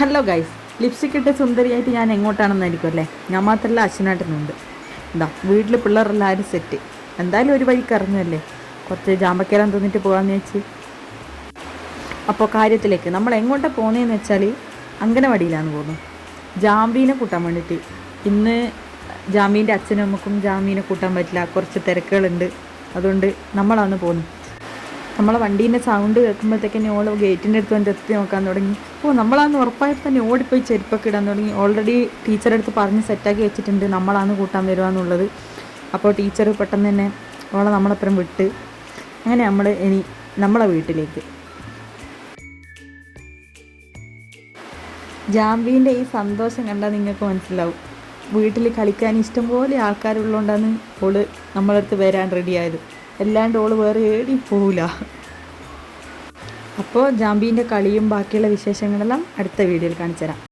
Hello guys, lipstick ഇട്ട് സുന്ദരിയായിട്ട് ഞാൻ എങ്ങോട്ടാണെന്നായിരിക്കും അല്ലേ? ഞാൻ മാത്രമല്ല, അശ്വനാട്ടനുണ്ട്. എന്താ വീട്ടിൽ പിള്ളേരെല്ലാവരും സെറ്റ്. എന്തായാലും ഒരു വഴിക്ക് ഇറങ്ങുമല്ലേ, കുറച്ച് ജാമ്പക്കേരം തിന്നിട്ട് പോകാമെന്ന് വെച്ച്. അപ്പോൾ കാര്യത്തിലേക്ക് നമ്മൾ എങ്ങോട്ടാണ് പോകുന്നതെന്ന് വെച്ചാൽ അങ്കനവാടിയിലാണ് പോകുന്നത്, ജാമ്പീനെ കൂട്ടാൻ വേണ്ടിയിട്ട്. ഇന്ന് ജാമ്പീൻ്റെ അച്ഛനും അമ്മക്കും ജാമ്പീനെ കൂട്ടാൻ പറ്റില്ല, കുറച്ച് തിരക്കുകളുണ്ട്. അതുകൊണ്ട് നമ്മളാണ് പോകുന്നത്. നമ്മളെ വണ്ടീൻ്റെ സൗണ്ട് കേൾക്കുമ്പോഴത്തേക്കന്നെ ഓൾ ഗേറ്റിൻ്റെ അടുത്ത് വന്ന് എത്തി നോക്കാൻ തുടങ്ങി. നമ്മളാന്ന് ഉറപ്പായിട്ട് തന്നെ ഓടിപ്പോയി ചെരുപ്പൊക്കെ ഇടാൻ തുടങ്ങി. ഓൾറെഡി ടീച്ചറെ അടുത്ത് പറഞ്ഞ് സെറ്റാക്കി വെച്ചിട്ടുണ്ട് നമ്മളാന്ന് കൂട്ടാൻ വരുക എന്നുള്ളത്. അപ്പോൾ ടീച്ചർ പെട്ടെന്ന് തന്നെ ഓളെ നമ്മളപ്പുറം വിട്ട് അങ്ങനെ നമ്മൾ ഇനി നമ്മളെ വീട്ടിലേക്ക്. ജാമ്പീൻ്റെ ഈ സന്തോഷം കണ്ടാൽ നിങ്ങൾക്ക് മനസ്സിലാവും. വീട്ടിൽ കളിക്കാൻ ഇഷ്ടംപോലെ ആൾക്കാരുള്ളതുകൊണ്ടാണ് ഓള് നമ്മളടുത്ത് വരാൻ റെഡിയായത്. അല്ലാണ്ട് ഓള് വേറെ ഏടി പോവില്ല. അപ്പോൾ ജാമ്പീൻ്റെ കളിയും ബാക്കിയുള്ള വിശേഷങ്ങളെല്ലാം അടുത്ത വീഡിയോയിൽ കാണിച്ചു തരാം.